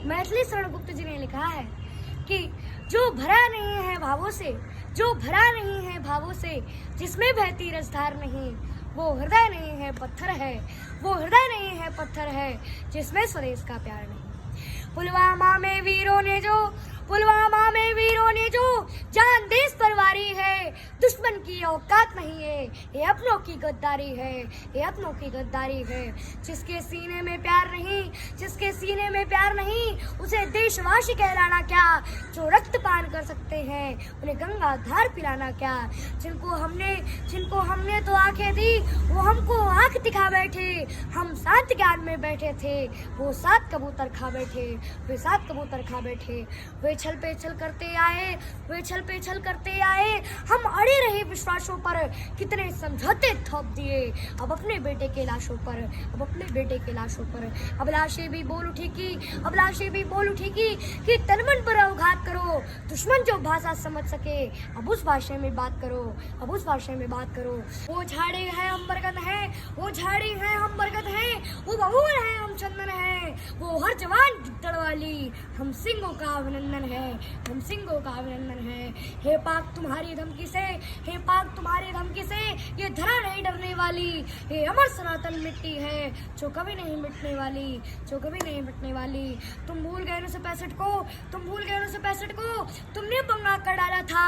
मैथिली शरण गुप्त जी ने लिखा है कि जो भरा नहीं है भावों से, जो भरा नहीं है भावों से, जिसमें बहती रसधार नहीं, वो हृदय नहीं है पत्थर है, वो हृदय नहीं है पत्थर है, जिसमें स्वदेश का प्यार नहीं। पुलवामा में वीरों ने जो, पुलवामा में वीरों ने जो जान देश पर वारी है, दुश्मन की औकात नहीं है, ये अपनों की गद्दारी है, ये अपनों की गद्दारी है। जिसके सीने में प्यार नहीं, जिसके सीने में प्यार नहीं, उसे देशवासी कहलाना क्या। जो रक्तपान कर सकते हैं उन्हें गंगा धार पिलाना क्या। जिनको हमने तो आंखें दी, वो हमको आंख दिखा बैठे। हम 7 ज्ञान में बैठे थे, वो 7 कबूतर खा बैठे, वे 7 कबूतर खा बैठे। वे छल पे छल करते आए, वे छल पे छल करते आए, हम अड़े रहे विश्वासों पर, कितने समझौते थोप दिए अब अपने बेटे के लाशों पर, अब अपने बेटे के लाशों पर। अब लाशें भी बोल उठी की, अब लाशें भी बोल उठी कि तन मन पर अवघात करो, दुश्मन जो भाषा समझ सके अब उस भाषा में बात करो, अब उस भाषा में बात करो। वो झाड़ी है हम बरगद है, वो झाड़ी है हम बरगद है, वो बबूल है हम चंदन है, वो हर जवान गिद्दड़ वाली हम सिंहों का अभिनंदन है, हम सिंहों का अभिनंदन है। हे पाक तुम्हारी धमकी से, हे पाक तुम्हारी धमकी से ये धरा नहीं डरने वाली, ये अमर सनातन मिट्टी है जो कभी नहीं मिटने वाली, जो कभी नहीं मिटने वाली। तुम भूल गए 1965 को, तुम भूल गए 1965 को, तुमने पंगा कर डाला था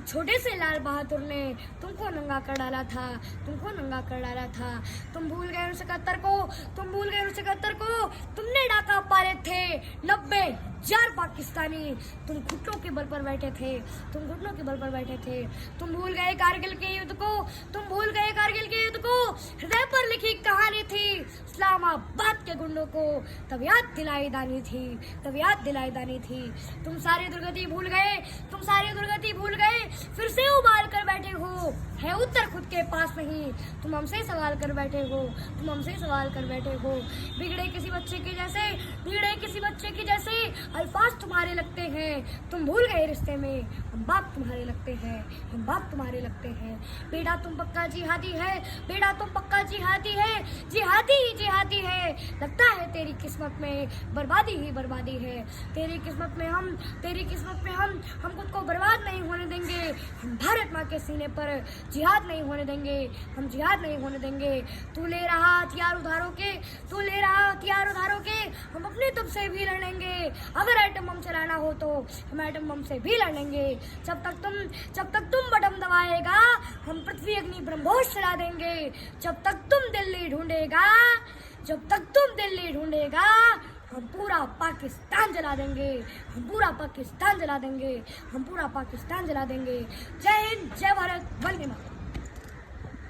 छोटे से लाल बहादुर ने, तुमको नंगा कर डाला था, तुमको नंगा कर डाला था। तुम भूल गए 1971 को, तुम भूल गए 1971 को, तुमने डाका पाले थे 90,000 पाकिस्तानी, तुम घुटनों के बल पर बैठे थे, तुम घुटनों के बल पर बैठे थे। तुम भूल गए कारगिल के युद्ध को, तुम भूल गए कारगिल के युद्ध को, हृदय पर लिखी कहानी थी इस्लामाबाद के गुंडों को, तब याद दिलाई दानी थी, तब याद दिलाई दानी थी। तुम सारी दुर्गति भूल गए, तुम सारी दुर्गति भूल गए, फिर से उबाल कर बैठे हो, है उत्तर खुद के पास नहीं, तुम हमसे सवाल कर बैठे हो, तुम हमसे सवाल कर बैठे हो। बिगड़े किसी बच्चे के जैसे, बिगड़े किसी बच्चे के जैसे अल्फाज तुम्हारे लगते हैं, तुम भूल गए रिश्ते में हम बाप तुम्हारे लगते हैं, हम बाप तुम्हारे लगते हैं। बेटा तुम पक्का जिहादी है, बेटा तुम पक्का जिहादी है, जिहादी ही जिहादी है। लगता है तेरी किस्मत में बर्बादी ही बर्बादी है, तेरी किस्मत में हम, तेरी किस्मत में हम खुद को बर्बाद नहीं होने देंगे। हम भारत माँ के सीने पर जिहाद नहीं होने देंगे, हम जिहाद नहीं होने देंगे। तू ले रहा हथियार उधारों के, तू ले रहा हथियार उधारों के, हम अपने तुम से भी लड़ेंगे। अगर एटम बम चलाना हो तो हम एटम बम से भी लड़ेंगे। जब तक तुम बटन दबाएगा हम पृथ्वी अग्नि ब्रह्मोस चला देंगे। जब तक तुम दिल्ली ढूंढेगा, जब तक तुम दिल्ली ढूंढेगा, हम पूरा पाकिस्तान जला देंगे, हम पूरा पाकिस्तान जला देंगे, हम पूरा पाकिस्तान जला देंगे। जय हिंद, जय भारत, वंदे मातरम।